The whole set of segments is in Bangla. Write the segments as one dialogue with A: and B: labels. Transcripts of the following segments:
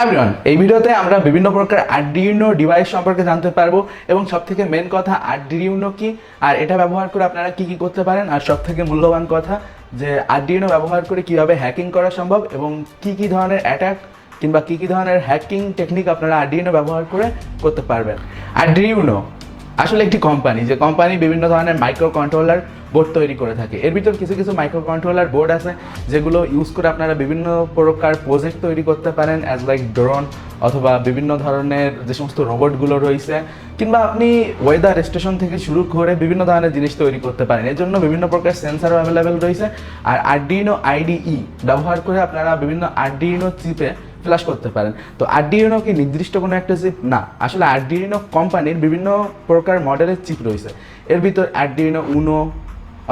A: এভরিওয়ান, এই ভিডিওতে আমরা বিভিন্ন প্রকার আর্ডিনো ডিভাইস সম্পর্কে জানতে পারবো এবং সবথেকে মেন কথা আর্ডিনো কি আর এটা ব্যবহার করে আপনারা কি কি করতে পারেন, আর সবথেকে মূল্যবান কথা যে আর্ডিনো ব্যবহার করে কিভাবে হ্যাকিং করা সম্ভব এবং কি কি ধরনের অ্যাটাক কিংবা কি কি ধরনের হ্যাকিং টেকনিক আপনারা আর্ডিনো ব্যবহার করে করতে পারবেন। আর্ডিনো আসলে একটি কোম্পানি, যে কোম্পানি বিভিন্ন ধরনের মাইক্রো কন্ট্রোলার বোর্ড তৈরি করে থাকে। এর ভিতর কিছু কিছু মাইক্রো কন্ট্রোলার বোর্ড আছে যেগুলো ইউজ করে আপনারা বিভিন্ন প্রকার প্রজেক্ট তৈরি করতে পারেন, অ্যাজ লাইক ড্রোন অথবা বিভিন্ন ধরনের যে সমস্ত রোবটগুলো রয়েছে, কিংবা আপনি ওয়েদার স্টেশন থেকে শুরু করে বিভিন্ন ধরনের জিনিস তৈরি করতে পারেন। এর জন্য বিভিন্ন প্রকার সেন্সারও অ্যাভেলেবেল রয়েছে। আর আর্ডিনো আইডিই ব্যবহার করে আপনারা বিভিন্ন আর্ডিনো চিপে ফ্ল্যাশ করতে পারেন। তো আর্ডিনো কি নির্দিষ্ট কোনো একটা চিপ না, আসলে আর্ডিনো কোম্পানির বিভিন্ন প্রকার মডেলের চিপ রয়েছে। এর ভিতর আর্ডিনো উনো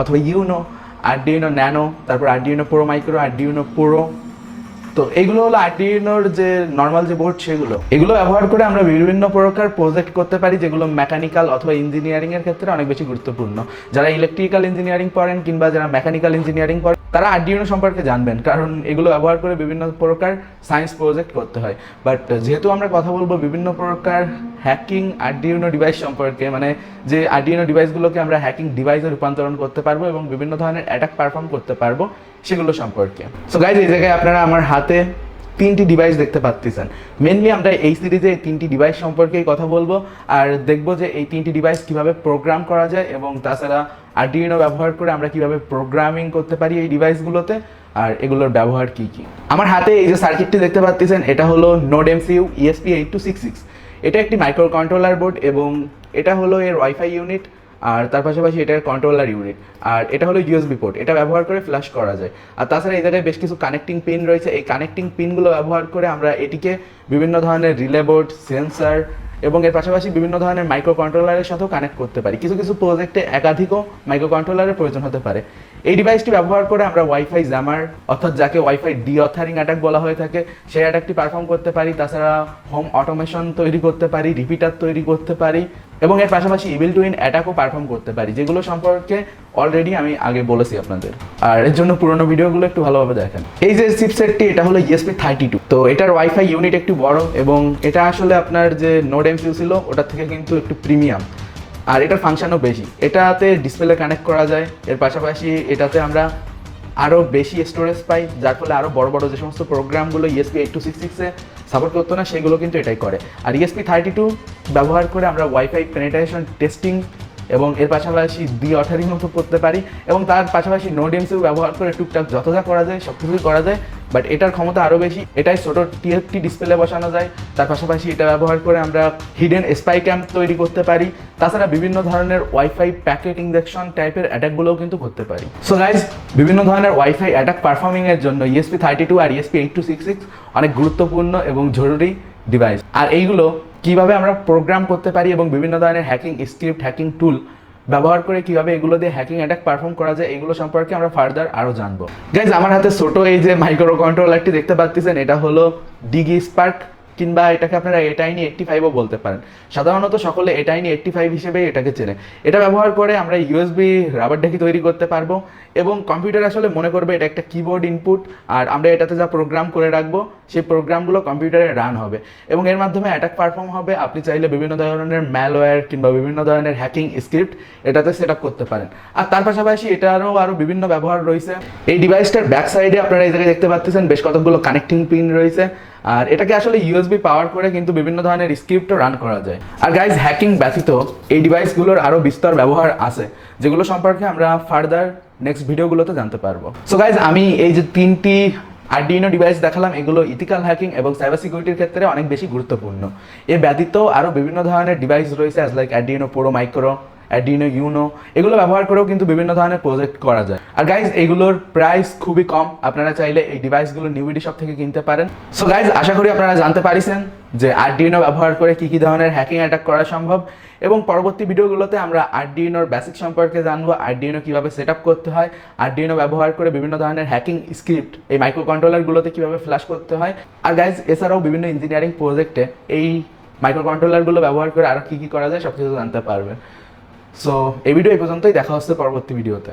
A: অথবা ইউনো, আর্ডিনো ন্যানো, তারপর Arduino pro micro, Arduino pro. তো এগুলো হলো আর্ডিনোর যে নর্মাল যে বোর্ড, এগুলো ব্যবহার করে আমরা বিভিন্ন প্রকার প্রজেক্ট করতে পারি, যেগুলো মেকানিক্যাল অথবা ইঞ্জিনিয়ারিংয়ের ক্ষেত্রে অনেক বেশি গুরুত্বপূর্ণ। যারা ইলেকট্রিক্যাল ইঞ্জিনিয়ারিং পড়েন কিংবা যারা মেকানিক্যাল ইঞ্জিনিয়ারিং পড়েন তারা আর্ডিনো সম্পর্কে জানবেন, কারণ এগুলো ব্যবহার করে বিভিন্ন প্রকার সায়েন্স প্রজেক্ট করতে হয়। বাট যেহেতু আমরা কথা বলবো বিভিন্ন প্রকার হ্যাকিং আর্ডিনো ডিভাইস সম্পর্কে, মানে যে আর্ডিনো ডিভাইসগুলোকে আমরা হ্যাকিং ডিভাইসে রূপান্তরণ করতে পারবো এবং বিভিন্ন ধরনের অ্যাটাক পারফর্ম করতে পারবো সেগুলো সম্পর্কে। সো গাইজ, এই জায়গায় আপনারা আমার হাতে তিনটি ডিভাইস দেখতে পাচ্ছেন। মেনলি আমরা এই সিরিজে এই তিনটি ডিভাইস সম্পর্কেই কথা বলবো আর দেখবো যে এই তিনটি ডিভাইস কিভাবে প্রোগ্রাম করা যায় এবং তাছাড়া আর্ডিনো ব্যবহার করে আমরা কিভাবে প্রোগ্রামিং করতে পারি এই ডিভাইসগুলোতে, আর এগুলোর ব্যবহার কি কি। আমার হাতে এই যে সার্কিটটি দেখতে পাচ্ছেন, এটা হলো নোড এমসিইউ ESP8266। এটা একটি মাইক্রো কন্ট্রোলার বোর্ড এবং এটা হলো এর ওয়াইফাই ইউনিট, আর তার পাশাপাশি এটার কন্ট্রোলার ইউনিট, আর এটা হলো USB পোর্ট। এটা ব্যবহার করে ফ্ল্যাশ করা যায়। আর তাছাড়া এই জায়গায় বেশ কিছু কানেক্টিং পিন রয়েছে। এই কানেক্টিং পিনগুলো ব্যবহার করে আমরা এটিকে বিভিন্ন ধরনের রিলে বোর্ড, সেন্সার এবং এর পাশাপাশি বিভিন্ন ধরনের মাইক্রো কন্ট্রোলারের সাথেও কানেক্ট করতে পারি। কিছু কিছু প্রজেক্টে একাধিকও মাইক্রো কন্ট্রোলারের প্রয়োজন হতে পারে। এই ডিভাইসটি ব্যবহার করে আমরা ওয়াইফাই জ্যামার অর্থাৎ যাকে ওয়াইফাই ডিঅথারিং অ্যাটাক বলা হয়ে থাকে সেই অ্যাটাকটি পারফর্ম করতে পারি। তাছাড়া হোম অটোমেশন তৈরি করতে পারি, রিপিটার তৈরি করতে পারি এবং এর পাশাপাশি ইভিল টুইন অ্যাটাকও পারফর্ম করতে পারি, যেগুলো সম্পর্কে অলরেডি আমি আগে বলেছি আপনাদের। আর এর জন্য পুরোনো ভিডিওগুলো একটু ভালোভাবে দেখেন। এই যে চিপসেটটি, এটা হলো ESP32। তো এটার ওয়াইফাই ইউনিট একটু বড় এবং এটা আসলে আপনার যে নোড এমসিইউ ছিল ওটার থেকে কিন্তু একটু প্রিমিয়াম, আর এটার ফাংশনও বেশি। এটাতে ডিসপ্লে কানেক্ট করা যায়, এর পাশাপাশি এটাতে আমরা আরও বেশি স্টোরেজ পাই, যার ফলে আরও বড় বড় যে সমস্ত প্রোগ্রামগুলো ESP8266-এ সাপোর্ট করতো না সেগুলো কিন্তু এটাই করে। আর ESP32 ব্যবহার করে আমরা ওয়াইফাই পেনিট্রেশন টেস্টিং এবং এর পাশাপাশি ডিঅথারিং মতো করতে পারি এবং তার পাশাপাশি নোড এমসিইউ ব্যবহার করে টুকটাক যত যা করা যায় সব কিছুই করা যায়। বাট এটার ক্ষমতা আরও বেশি, এটাই ছোটো TFT ডিসপ্লে বসানো যায়। তার পাশাপাশি এটা ব্যবহার করে আমরা হিডেন স্পাই ক্যাম্প তৈরি করতে পারি। তাছাড়া বিভিন্ন ধরনের ওয়াইফাই প্যাকেট ইনজেকশন টাইপের অ্যাটাকগুলোও কিন্তু করতে পারি। সো গাইজ, বিভিন্ন ধরনের ওয়াইফাই অ্যাটাক পারফর্মিংয়ের জন্য ESP32 আর ESP8266 অনেক গুরুত্বপূর্ণ এবং জরুরি ডিভাইস। আর এইগুলো কিভাবে আমরা প্রোগ্রাম করতে পারি এবং বিভিন্ন ধরনের হ্যাকিং স্ক্রিপ্ট, হ্যাকিং টুল ব্যবহার করে কিভাবে এগুলো দিয়ে হ্যাকিং অ্যাটাক পারফর্ম করা যায় এগুলো সম্পর্কে আমরা ফার্দার আরও জানবো। গাইজ, আমার হাতে ছোট এই যে মাইক্রো কন্ট্রোলারটি দেখতে পাচ্ছেন, এটা হলো ডিগি স্পার্ক কিংবা এটাকে আপনারা এটাইনি85ও বলতে পারেন। সাধারণত সকলে এটাইনি85 হিসেবেই এটাকে চেনে। এটা ব্যবহার করে আমরা USB রাবার ঢাকি তৈরি করতে পারবো এবং কম্পিউটার আসলে মনে করবে এটা একটা কিবোর্ড ইনপুট, আর আমরা এটাতে যা প্রোগ্রাম করে রাখবো সেই প্রোগ্রামগুলো কম্পিউটারে রান হবে এবং এর মাধ্যমে অ্যাটাক পারফর্ম হবে। আপনি চাইলে বিভিন্ন ধরনের ম্যালওয়্যার কিংবা বিভিন্ন ধরনের হ্যাকিং স্ক্রিপ্ট এটাতে সেট আপ করতে পারেন। আর তার পাশাপাশি এটারও আরও বিভিন্ন ব্যবহার রয়েছে। এই ডিভাইসটার ব্যাক সাইডে আপনারা এই জায়গায় দেখতে পাচ্ছেন বেশ কতগুলো কানেক্টিং পিন রয়েছে, আর এটাকে আসলে USB পাওয়ার করে কিন্তু বিভিন্ন ধরনের স্ক্রিপ্টও রান করা যায়। আর গাইজ, হ্যাকিং ব্যতীত এই ডিভাইসগুলোর আরও বিস্তর ব্যবহার আছে, যেগুলো সম্পর্কে আমরা ফার্দার নেক্সট ভিডিওগুলোতে জানতে পারবো। সো গাইজ, আমি এই যে তিনটি আর্ডিনো ডিভাইস দেখালাম, এগুলো ইথিক্যাল হ্যাকিং এবং সাইবার সিকিউরিটির ক্ষেত্রে অনেক বেশি গুরুত্বপূর্ণ। এ ব্যতীত আরও বিভিন্ন ধরনের ডিভাইস রয়েছে, as like Arduino pro micro, Arduino Uno. এগুলো ব্যবহার করেও কিন্তু বিভিন্ন ধরনের প্রজেক্ট করা যায়। আর গাইজ, এগুলোর প্রাইস খুবই কম, আপনারা চাইলে এই ডিভাইসগুলো নিউইডি শপ থেকে কিনতে পারেন। সো গাইজ, আশা করি আপনারা জানতে পারিছেন যে আর্ডিনো ব্যবহার করে কী কী ধরনের হ্যাকিং অ্যাটাক করা সম্ভব এবং পরবর্তী ভিডিওগুলোতে আমরা আর্ডিনোর বেসিক সম্পর্কে জানবো, আর্ডিনো কীভাবে সেট আপ করতে হয়, আর্ডিনো ব্যবহার করে বিভিন্ন ধরনের হ্যাকিং স্ক্রিপ্ট এই মাইক্রো কন্ট্রোলারগুলোতে কীভাবে ফ্ল্যাশ করতে হয়। আর গাইজ, এছাড়াও বিভিন্ন ইঞ্জিনিয়ারিং প্রজেক্টে এই মাইক্রো কন্ট্রোলারগুলো ব্যবহার করে আরও কী কী করা যায় সব কিছু জানতে পারবেন। সো এই ভিডিও এই পর্যন্তই, দেখা হচ্ছে পরবর্তী ভিডিওতে।